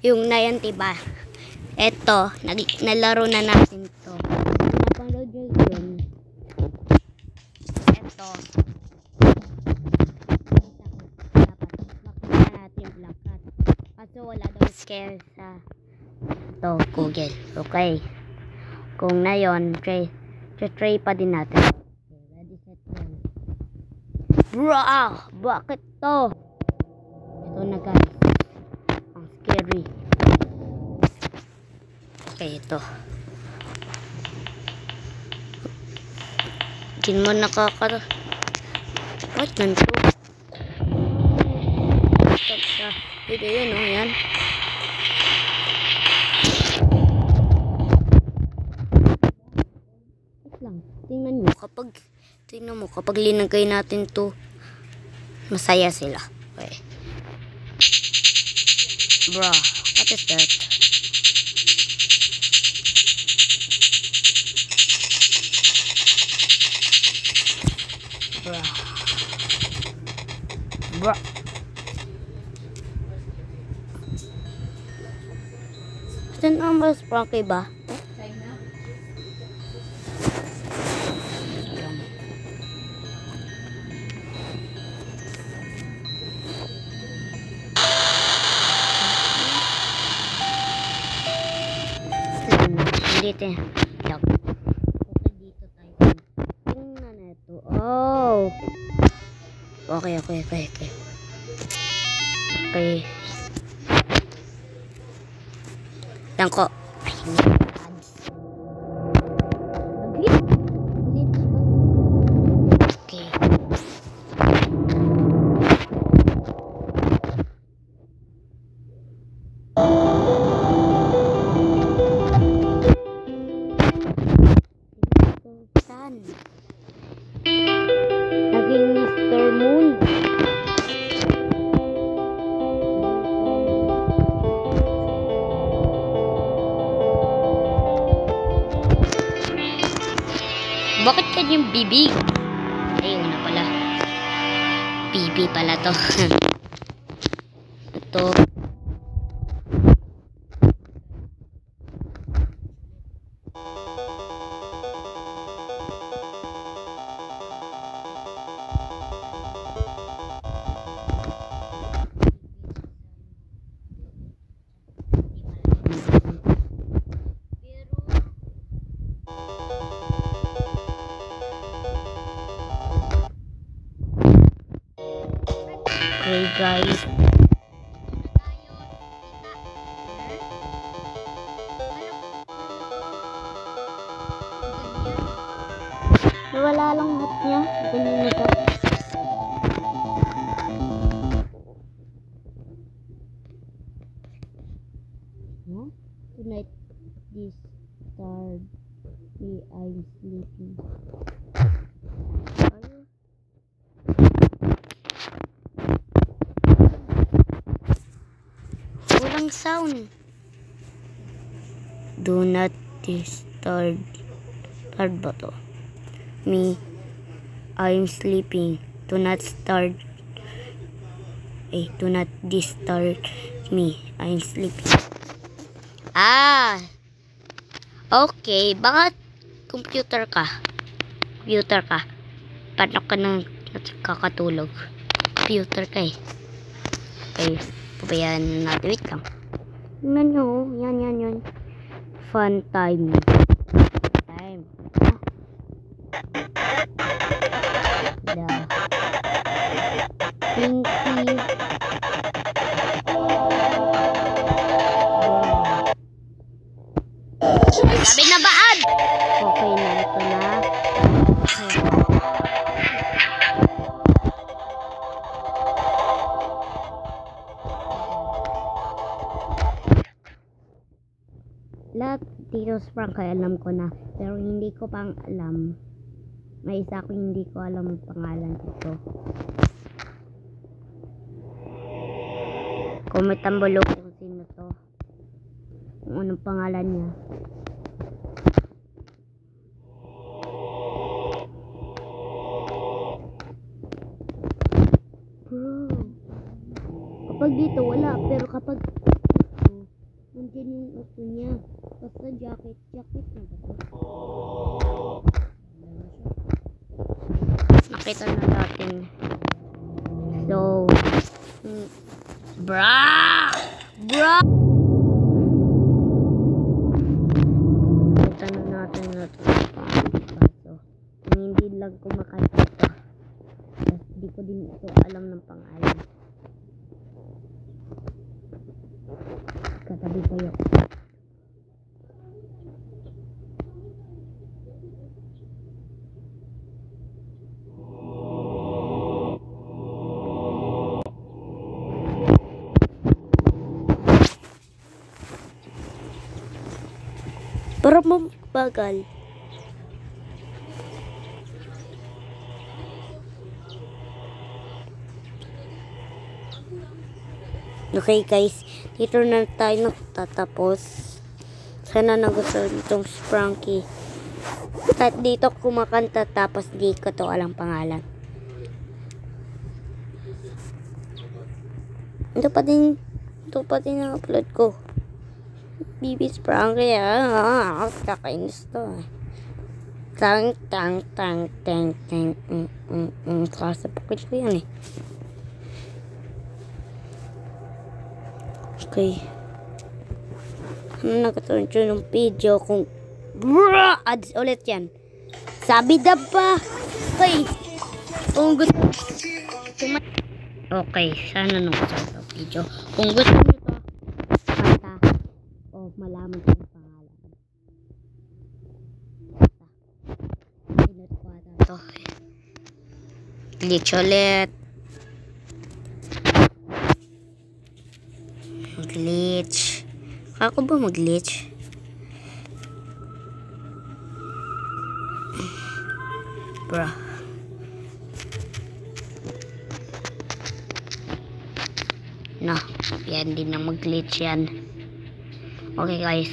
yung na yan, diba? Eto, nalaro na natin to. Napanood nyo yun. Eto. Dapat makita natin Black Cat. Kaso wala daw scare sa to Google. Okay. Kung na yun, try pa din natin. Okay, ready, set, go. Bro, bakit to? Ito na guys. Ang scary. Okay, ito. Hindi mo what ganito? Stop sa video yun, oh, yan. Tingnan mo kapag linagay natin to, masaya sila. Okay. Bro, what is that? Bro. Saan ang mas Frankie ba? Dito. Dito tayo. Tingnan na ito. Oh. Okay. Okay. Tangko. Okay. Naging Mr. Moon. Bakit kanyang bibig? Ayun na pala. Bibi pala to. Ito. Okay guys. Wala lang hat niya. Ganyan na to. No? Tonight this start me I'm sleeping. Sound. Do not disturb. Ba to? Me. I'm sleeping. Do not start. Do not disturb me. I'm sleeping. Okay. Baka computer ka. Paano ka nang kakatulog? Computer ka eh. Okay. Pabayaan natin. Wait lang. Tingnan nyo. Yan. Fun time. Pinky. Sabi na baan? Okay na. Ito na. Lahat dito sa prank ay alam ko na, pero hindi ko pang alam. May isa ko hindi ko alam ang pangalan dito. Comment ang below kung sino to, kung anong pangalan niya. Bro, kapag dito wala, pero kapag jacket. Jacket na ba to? Nakita na natin. So, bra! Nakita na natin na ito. So, hindi lang kumakanta ito. Hindi ko din ito alam ng pangalan. Katabi kayo. Para mabagal. Okay guys, dito na tayo nagtatapos. Sana nagustuhan itong Frankie. At dito kumakanta tapos di ko to alam pangalan. Ito pa din ang upload ko. Bibis Frankie, kakainis to. Tang. Kasapakit ko yan eh. Okay. Nagkataon siya ng video kung ads ulit yan. Sabi dab pa. Okay. Kung gusto okay, sana nung gusto ito video. Kung gusto nyo to kanta o malaman ko yung pangalan. Pinot ko ata ito. Glitch ulit. Glitch. Ako ba mag-glitch? Bro. No. Yan din na mag-glitch yan. Okay guys.